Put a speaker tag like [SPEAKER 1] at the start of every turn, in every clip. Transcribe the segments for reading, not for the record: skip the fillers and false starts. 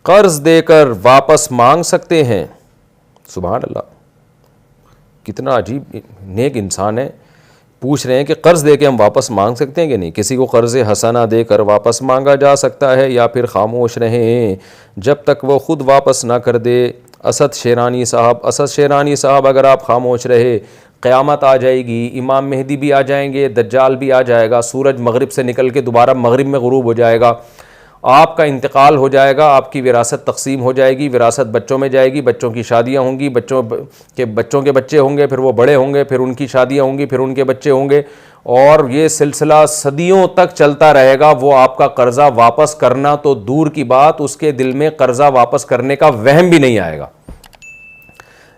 [SPEAKER 1] कर्ज देकर वापस मांग सकते हैं। सुभान अल्लाह, कितना अजीब नेक इंसान है। पूछ रहे हैं कि कर्ज दे के हम वापस मांग सकते हैं कि नहीं। किसी को कर्ज हसना देकर वापस मांगा जा सकता है या फिर खामोश रहें जब तक वो ख़ुद वापस ना कर दे। असद शेरानी साहब, अगर आप खामोश रहे क़यामत आ जाएगी, इमाम मेहदी भी आ जाएंगे, दज्जाल भी आ जाएगा, सूरज मगरिब से निकल के दोबारा मगरिब में गुरूब हो जाएगा, आपका इंतकाल हो जाएगा, आपकी विरासत तकसीम हो जाएगी, विरासत बच्चों में जाएगी, बच्चों की शादियां होंगी, बच्चों के बच्चे होंगे, फिर वो बड़े होंगे, फिर उनकी शादियां होंगी, फिर उनके बच्चे होंगे, और ये सिलसिला सदियों तक चलता रहेगा। वो आपका कर्ज़ा वापस करना तो दूर की बात, उसके दिल में कर्ज़ा वापस करने का वहम भी नहीं आएगा।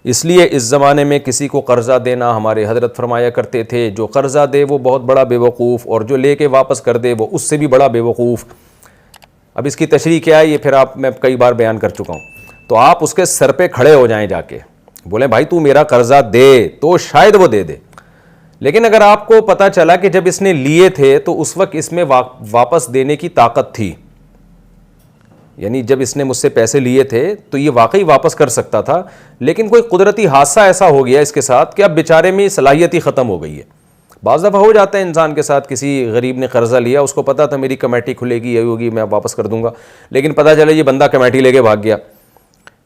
[SPEAKER 1] इसलिए इस ज़माने में किसी को कर्ज़ा देना, हमारे हज़रत फरमाया करते थे, जो कर्ज़ा दे वो बहुत बड़ा बेवकूफ़, और जो लेके वापस कर दे वो उससे भी बड़ा बेवकूफ़। अब इसकी तशरीह क्या है, ये फिर मैं कई बार बयान कर चुका हूँ। तो आप उसके सर पे खड़े हो जाएं, जाके बोलें भाई तू मेरा कर्ज़ा दे, तो शायद वो दे दे। लेकिन अगर आपको पता चला कि जब इसने लिए थे तो उस वक्त इसमें वापस देने की ताकत थी, यानी जब इसने मुझसे पैसे लिए थे तो ये वाकई वापस कर सकता था, लेकिन कोई कुदरती हादसा ऐसा हो गया इसके साथ कि अब बेचारे में सलाहियत ही ख़त्म हो गई है। बाज़ दफ़ा हो जाता है इंसान के साथ, किसी गरीब ने कर्ज़ा लिया, उसको पता था मेरी कमेटी खुलेगी, यही होगी, मैं वापस कर दूंगा, लेकिन पता चला ये बंदा कमेटी लेके भाग गया,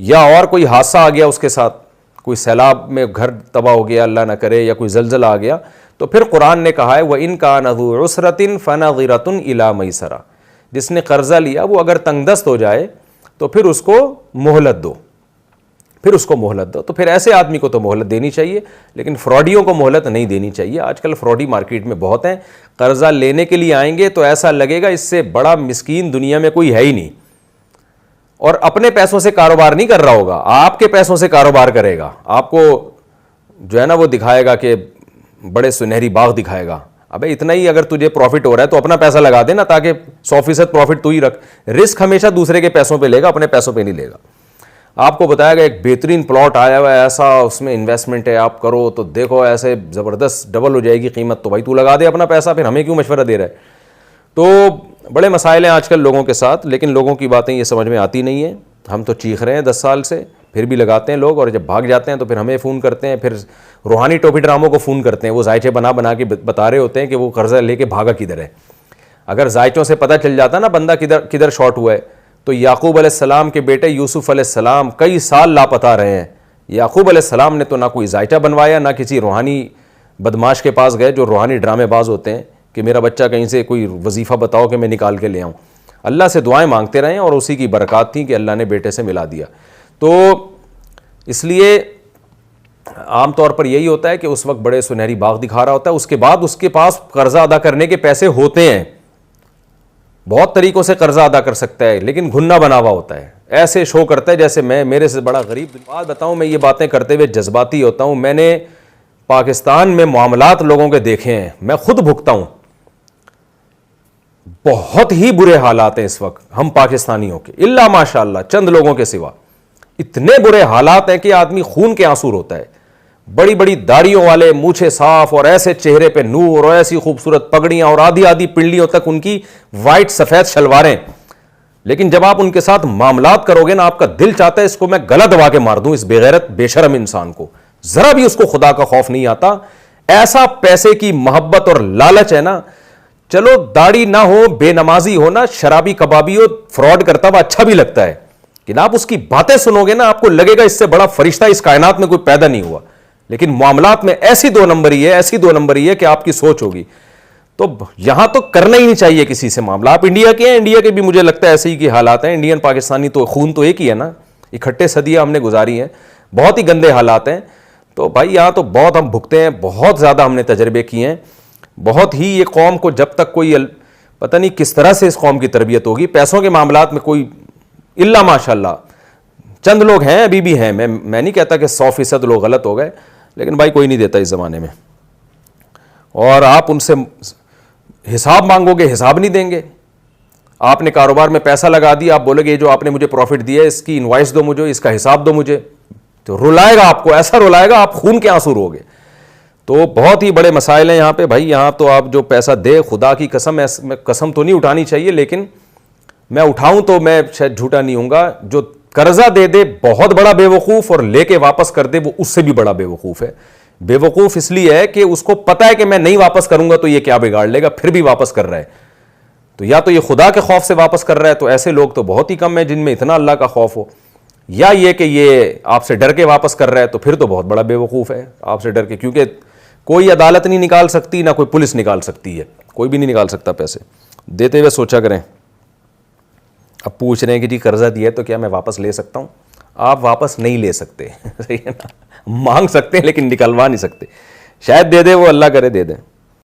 [SPEAKER 1] या और कोई हादसा आ गया उसके साथ, कोई सैलाब में घर तबाह हो गया अल्लाह ना करे, या कोई जलजला आ गया, तो फिर कुरान ने कहा है व इन कान ज़ू उसरतिन फनज़िरतुन इला मयसरा, जिसने कर्ज़ा लिया वो अगर तंगदस्त हो जाए तो फिर उसको मोहलत दो, तो फिर ऐसे आदमी को तो मोहलत देनी चाहिए, लेकिन फ्रॉडियों को मोहलत नहीं देनी चाहिए। आजकल फ्रॉडी मार्केट में बहुत हैं, कर्ज़ा लेने के लिए आएंगे तो ऐसा लगेगा इससे बड़ा मिस्कीन दुनिया में कोई है ही नहीं, और अपने पैसों से कारोबार नहीं कर रहा होगा, आपके पैसों से कारोबार करेगा। आपको जो है ना वो दिखाएगा कि बड़े सुनहरी बाग दिखाएगा। अबे इतना ही अगर तुझे प्रॉफिट हो रहा है तो अपना पैसा लगा देना, ताकि 100% प्रॉफिट तू ही रख। रिस्क हमेशा दूसरे के पैसों पे लेगा, अपने पैसों पे नहीं लेगा। आपको बताएगा एक बेहतरीन प्लॉट आया हुआ है, ऐसा उसमें इन्वेस्टमेंट है, आप करो तो देखो ऐसे ज़बरदस्त डबल हो जाएगी कीमत, तो भाई तू लगा दे अपना पैसा, फिर हमें क्यों मशवरा दे रहा है। तो बड़े मसाइल हैं आजकल लोगों के साथ, लेकिन लोगों की बातें ये समझ में आती नहीं है। हम तो चीख रहे हैं 10 साल से, फिर भी लगाते हैं लोग, और जब भाग जाते हैं तो फिर हमें फ़ोन करते हैं, फिर रूहानी टोपी ड्रामों को फ़ोन करते हैं। वो जायचे बना के बता रहे होते हैं कि वो कर्ज़ा लेके भागा किधर है। अगर जायचों से पता चल जाता ना बंदा किधर शॉर्ट हुआ है, तो याकूब अलैहिस्सलाम के बेटे यूसुफ अलैहिस्सलाम कई साल लापता रहे हैं। याकूब अलैहिस्सलाम ने तो ना कोई जायचा बनवाया, ना किसी रूहानी बदमाश के पास गए जो रूहानी ड्रामेबाज होते हैं कि मेरा बच्चा कहीं से कोई वजीफ़ा बताओ कि मैं निकाल के ले आऊँ। अल्लाह से दुआएं मांगते रहें, और उसी की बरकत थी कि अल्लाह ने बेटे से मिला दिया। तो इसलिए आम तौर पर यही होता है कि उस वक्त बड़े सुनहरी बाग दिखा रहा होता है, उसके बाद उसके पास कर्जा अदा करने के पैसे होते हैं, बहुत तरीकों से कर्जा अदा कर सकता है, लेकिन घुन्ना बना हुआ होता है, ऐसे शो करता है जैसे मैं मेरे से बड़ा गरीब। बात बताऊं, मैं ये बातें करते हुए जज्बाती होता हूं। मैंने पाकिस्तान में मामलात लोगों के देखे हैं, मैं खुद भुगता हूं। बहुत ही बुरे हालात हैं इस वक्त हम पाकिस्तानियों के, इल्ला माशाअल्लाह चंद लोगों के सिवा। इतने बुरे हालात हैं कि आदमी खून के आंसू रोता है। बड़ी बड़ी दाढ़ियों वाले, मूछे साफ, और ऐसे चेहरे पे नूर, और ऐसी खूबसूरत पगड़ियां, और आधी आधी पिंडलियों तक उनकी वाइट सफेद शलवारें। लेकिन जब आप उनके साथ मामलात करोगे ना, आपका दिल चाहता है इसको मैं गला दबा के मार दूं, इस बेगैरत बेशरम इंसान को। जरा भी उसको खुदा का खौफ नहीं आता। ऐसा पैसे की मोहब्बत और लालच है ना। चलो दाढ़ी ना हो, बेनमाजी हो ना, शराबी कबाबी हो, फ्रॉड करता हुआ अच्छा भी लगता है, लेकिन आप उसकी बातें सुनोगे ना, आपको लगेगा इससे बड़ा फरिश्ता इस कायनात में कोई पैदा नहीं हुआ। लेकिन मामलात में ऐसी दो नंबरी है कि आपकी सोच होगी। तो यहां तो करना ही नहीं चाहिए किसी से मामला। आप इंडिया के हैं, इंडिया के भी मुझे लगता है ऐसे ही की हालात हैं। इंडियन पाकिस्तानी तो खून तो एक ही है ना, इकट्ठे सदियां हमने गुजारी हैं, बहुत ही गंदे हालात हैं। तो भाई यहां तो बहुत हम भुगते हैं, बहुत ज्यादा हमने तजर्बे किए हैं। बहुत ही ये कौम को जब तक कोई पता नहीं किस तरह से इस कौम की तरबियत होगी। पैसों के मामलात में कोई इल्ला माशाल्लाह चंद लोग हैं, अभी भी हैं। मैं नहीं कहता कि 100% लोग गलत हो गए, लेकिन भाई कोई नहीं देता इस ज़माने में। और आप उनसे हिसाब मांगोगे, हिसाब नहीं देंगे। आपने कारोबार में पैसा लगा दिया, आप बोलोगे ये जो आपने मुझे प्रॉफिट दिया है इसकी इनवॉइस दो मुझे, इसका हिसाब दो मुझे, तो रुलाएगा आपको, ऐसा रुलाएगा आप खून के आंसू रोगे। तो बहुत ही बड़े मसाइल हैं यहाँ पे भाई। यहाँ तो आप जो पैसा दे, खुदा की कसम, कसम तो नहीं उठानी चाहिए, लेकिन मैं उठाऊं तो मैं शायद झूठा नहीं होऊंगा, जो कर्जा दे दे बहुत बड़ा बेवकूफ और लेके वापस कर दे वो उससे भी बड़ा बेवकूफ है। बेवकूफ इसलिए है कि उसको पता है कि मैं नहीं वापस करूंगा तो ये क्या बिगाड़ लेगा, फिर भी वापस कर रहा है। तो या तो ये खुदा के खौफ से वापस कर रहा है, तो ऐसे लोग तो बहुत ही कम है जिनमें इतना अल्लाह का खौफ हो, या ये कि ये आपसे डर के वापस कर रहा है, तो फिर तो बहुत बड़ा बेवकूफ है आपसे डर के, क्योंकि कोई अदालत नहीं निकाल सकती, ना कोई पुलिस निकाल सकती है, कोई भी नहीं निकाल सकता पैसे। देते हुए सोचा करें। अब पूछ रहे हैं कि जी कर्जा दिया है तो क्या मैं वापस ले सकता हूं? आप वापस नहीं ले सकते सही है ना, मांग सकते हैं लेकिन निकलवा नहीं सकते। शायद दे दे वो, अल्लाह करे दे दे।